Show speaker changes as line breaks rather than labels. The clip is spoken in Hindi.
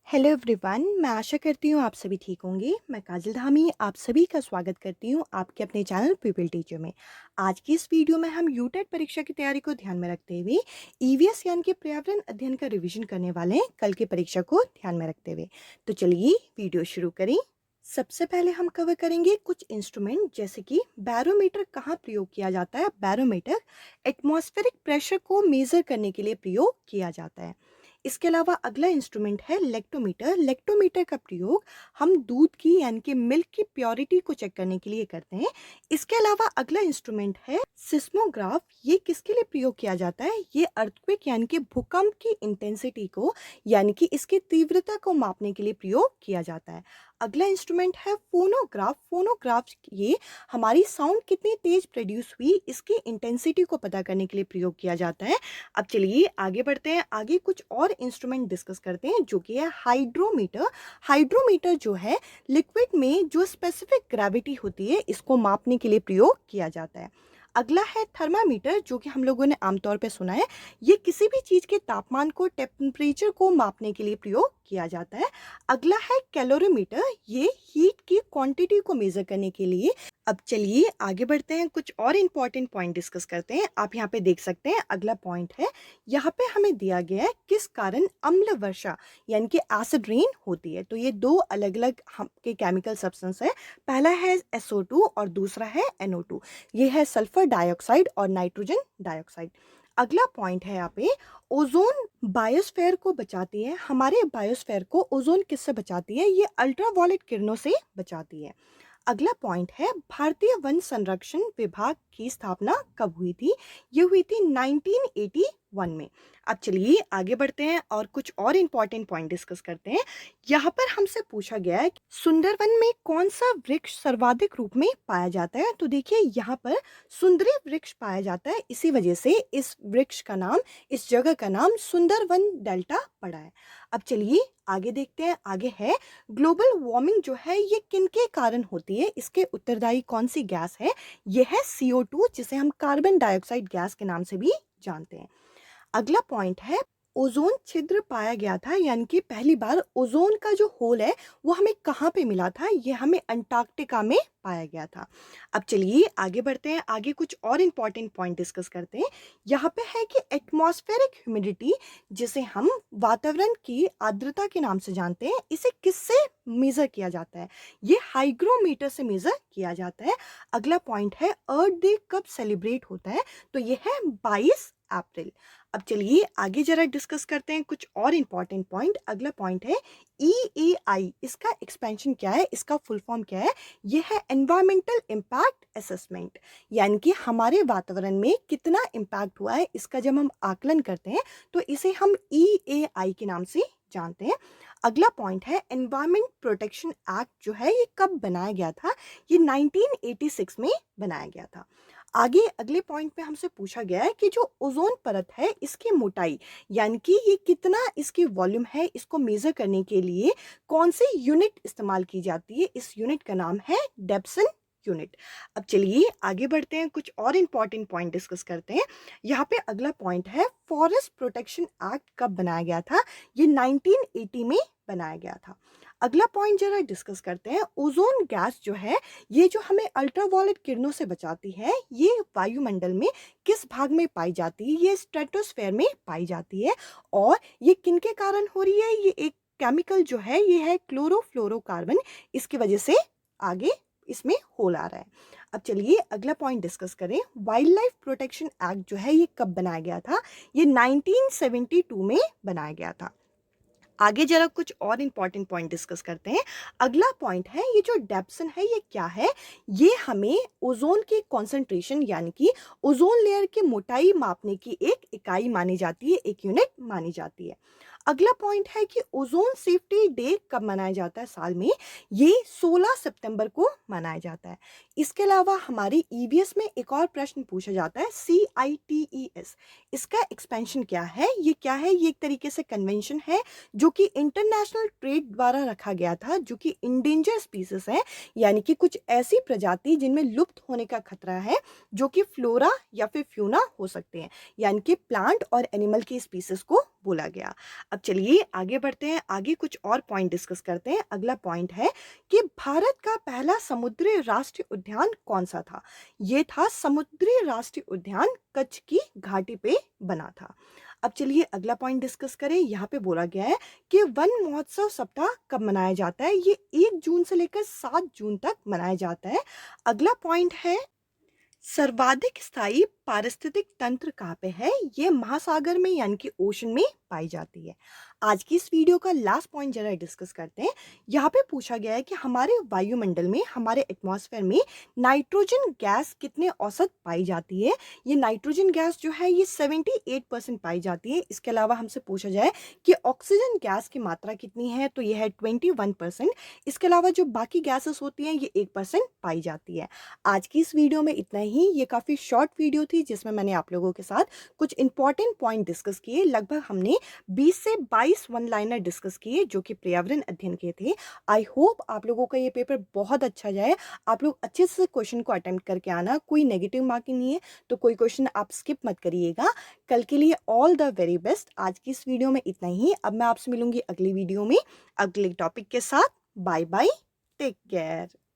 हेलो एवरीवन, मैं आशा करती हूँ आप सभी ठीक होंगे। मैं काजल धामी आप सभी का स्वागत करती हूँ आपके अपने चैनल पीपल टीचर में। आज की इस वीडियो में हम यूटेट परीक्षा की तैयारी को ध्यान में रखते हुए ईवीएस यानी कि पर्यावरण अध्ययन का रिवीजन करने वाले हैं कल की परीक्षा को ध्यान में रखते हुए। तो चलिए वीडियो शुरू करें। सबसे पहले हम कवर करेंगे कुछ इंस्ट्रूमेंट जैसे कि बैरोमीटर कहाँ प्रयोग किया जाता है। बैरोमीटर एटमॉस्फेरिक प्रेशर को मेजर करने के लिए प्रयोग किया जाता है। इसके अलावा अगला इंस्ट्रूमेंट है लेक्टोमीटर। लेक्टोमीटर का प्रयोग हम दूध की यानी कि मिल्क की प्योरिटी को चेक करने के लिए करते हैं। इसके अलावा अगला इंस्ट्रूमेंट है सिस्मोग्राफ। ये किसके लिए प्रयोग किया जाता है? ये अर्थक्वेक यानी कि भूकंप की इंटेंसिटी को यानी कि इसकी तीव्रता को मापने के लिए प्रयोग किया जाता है। अगला इंस्ट्रूमेंट है फोनोग्राफ। फोनोग्राफ ये हमारी साउंड कितनी तेज प्रोड्यूस हुई इसकी इंटेंसिटी को पता करने के लिए प्रयोग किया जाता है। अब चलिए आगे बढ़ते हैं। आगे कुछ और इंस्ट्रूमेंट डिस्कस करते हैं जो कि है हाइड्रोमीटर। हाइड्रोमीटर जो है लिक्विड में जो स्पेसिफिक ग्रेविटी होती है इसको मापने के लिए प्रयोग किया जाता है। अगला है थर्मामीटर जो कि हम लोगों ने आमतौर पे सुना है। ये किसी भी चीज़ के तापमान को टेम्परेचर को मापने के लिए प्रयोग किया जाता है। अगला है कैलोरीमीटर। ये हीट की क्वांटिटी को मेजर करने के लिए। अब चलिए आगे बढ़ते हैं, कुछ और इंपॉर्टेंट पॉइंट डिस्कस करते हैं। आप यहाँ पे देख सकते हैं अगला पॉइंट है, यहाँ पे हमें दिया गया है किस कारण अम्ल वर्षा यानी कि एसिड रेन होती है। तो ये दो अलग अलग के केमिकल सब्सटेंस है। पहला है SO2 और दूसरा है NO2। ये है सल्फर डाइऑक्साइड और नाइट्रोजन डाइऑक्साइड। अगला पॉइंट है यहाँ पे ओजोन बायोस्फीयर को बचाती है। हमारे बायोस्फीयर को ओजोन किससे बचाती है? ये अल्ट्रावायलेट किरणों से बचाती है। अगला पॉइंट है भारतीय वन संरक्षण विभाग की स्थापना कब हुई थी? ये हुई थी 1981 में। अब चलिए आगे बढ़ते हैं और कुछ और इंपॉर्टेंट पॉइंट डिस्कस करते हैं। यहाँ पर हमसे पूछा गया है कि सुंदरवन में कौन सा वृक्ष सर्वाधिक रूप में पाया जाता है? तो देखिए यहाँ पर सुंदरी वृक्ष पाया जाता है, इसी वजह से इस वृक्ष का नाम, इस जगह का नाम सुंदरवन डेल्टा पड़ा है। अब चलिए आगे देखते हैं। आगे है ग्लोबल वार्मिंग जो है ये किनके कारण होती है? इसके उत्तरदायी कौन सी गैस है? ये है CO2 जिसे हम कार्बन डाइऑक्साइड गैस के नाम से भी जानते हैं। अगला पॉइंट है ओजोन छिद्र पाया गया था, यानी कि पहली बार ओजोन का जो होल है वो हमें कहाँ पे मिला था? ये हमें अंटार्कटिका में पाया गया था। अब चलिए आगे बढ़ते हैं। आगे कुछ और इंपॉर्टेंट पॉइंट डिस्कस करते हैं। यहाँ पे है कि एटमॉस्फेरिक ह्यूमिडिटी जिसे हम वातावरण की आर्द्रता के नाम से जानते हैं, इसे किससे मेजर किया जाता है? ये हाइग्रोमीटर से मेजर किया जाता है। अगला पॉइंट है अर्थ डे कब सेलिब्रेट होता है? तो ये है 22 अप्रैल। अब चलिए आगे जरा डिस्कस करते हैं कुछ और इंपॉर्टेंट पॉइंट। अगला पॉइंट है EAI। इसका एक्सपेंशन क्या है? इसका फुल फॉर्म क्या है? यह है एनवायरमेंटल इम्पैक्ट असेसमेंट, यानी कि हमारे वातावरण में कितना इम्पैक्ट हुआ है इसका जब हम आकलन करते हैं तो इसे हम EAI के नाम से जानते हैं। अगला पॉइंट है एनवायरमेंट प्रोटेक्शन एक्ट जो है ये कब बनाया गया था? ये 1986 में बनाया गया था। आगे अगले पॉइंट पे हमसे पूछा गया है कि जो ओजोन परत है इसकी मोटाई यानी कि ये कितना इसकी वॉल्यूम है, इसको मेजर करने के लिए कौन सी यूनिट इस्तेमाल की जाती है? इस यूनिट का नाम है डेप्सन यूनिट। अब चलिए आगे बढ़ते हैं, कुछ और इंपॉर्टेंट पॉइंट डिस्कस करते हैं। यहाँ पे अगला पॉइंट है फॉरेस्ट प्रोटेक्शन एक्ट कब बनाया गया था? ये 1980 में बनाया गया था। अगला पॉइंट जरा डिस्कस करते हैं। ओजोन गैस जो है ये जो हमें अल्ट्रावायलेट किरणों से बचाती है, ये वायुमंडल में किस भाग में पाई जाती है? ये स्ट्रेटोस्फेयर में पाई जाती है। और ये किनके कारण हो रही है? ये एक केमिकल जो है ये है क्लोरोफ्लोरोकार्बन, इसकी वजह से आगे इसमें होल आ रहा है। अब चलिए अगला पॉइंट डिस्कस करें। वाइल्ड लाइफ प्रोटेक्शन एक्ट जो है ये कब बनाया गया था? ये 1972 में बनाया गया था। आगे जरा कुछ और इंपॉर्टेंट पॉइंट डिस्कस करते हैं। अगला पॉइंट है ये जो डेप्सन है ये क्या है? ये हमें ओजोन की कॉन्सेंट्रेशन यानी कि ओजोन लेयर की मोटाई मापने की एक इकाई मानी जाती है, एक यूनिट मानी जाती है। अगला पॉइंट है कि ओजोन सेफ्टी डे कब मनाया जाता है साल में? ये 16 सितंबर को मनाया जाता है। इसके अलावा हमारी EVS में एक और प्रश्न पूछा जाता है CITES। इसका एक्सपेंशन क्या है? ये क्या है? ये एक तरीके से कन्वेंशन है जो कि इंटरनेशनल ट्रेड द्वारा रखा गया था, जो कि इंडेंजर स्पीसीज है, यानी कि कुछ ऐसी प्रजाति जिनमें लुप्त होने का खतरा है, जो कि फ्लोरा या फिर फ्यूना हो सकते हैं, यानी कि प्लांट और एनिमल की स्पीसीज को बोला गया। अब अब चलिए आगे बढ़ते हैं, आगे कुछ और पॉइंट डिस्कस करते हैं। अगला पॉइंट है कि भारत का पहला समुद्री राष्ट्रीय उद्यान कौन सा था? ये था समुद्री राष्ट्रीय उद्यान कच्छ की घाटी पे बना था। अब चलिए अगला पॉइंट डिस्कस करें। यहाँ पे बोला गया है कि वन महोत्सव सप्ताह कब मनाया जाता है? ये 1 जून से लेकर 7 जून तक मनाया जाता है। अगला पॉइंट है सर्वाधिक स्थायी पारिस्थितिक तंत्र कहाँ पे है? ये महासागर में यानी कि ओशन में पाई जाती है। आज की इस वीडियो का लास्ट पॉइंट जरा डिस्कस करते हैं। यहाँ पे पूछा गया है कि हमारे वायुमंडल में, हमारे एटमॉस्फेयर में नाइट्रोजन गैस कितने औसत पाई जाती है? ये नाइट्रोजन गैस जो है ये 78% पाई जाती है। इसके अलावा हमसे पूछा जाए कि ऑक्सीजन गैस की मात्रा कितनी है, तो यह है 21%। इसके अलावा जो बाकी गैसेस होती हैं ये 1% पाई जाती है। आज की इस वीडियो में इतना ही। ये काफ़ी शॉर्ट वीडियो थी जिसमें मैंने आप लोगों के साथ कुछ इंपॉर्टेंट पॉइंट डिस्कस किए। लगभग हमने 20 से 22 वन लाइनर डिस्कस किए जो कि पर्यावरण अध्ययन के थे। आई होप आप लोगों का ये पेपर बहुत अच्छा जाए। आप लोग अच्छे से क्वेश्चन को अटेम्प्ट करके आना, कोई नेगेटिव मार्किंग नहीं है, तो कोई क्वेश्चन आप स्किप मत करिएगा। कल के लिए ऑल द वेरी बेस्ट। आज की इस वीडियो में इतना ही। अब मैं आपसे मिलूंगी अगली वीडियो में अगले टॉपिक के साथ। Bye bye, take care.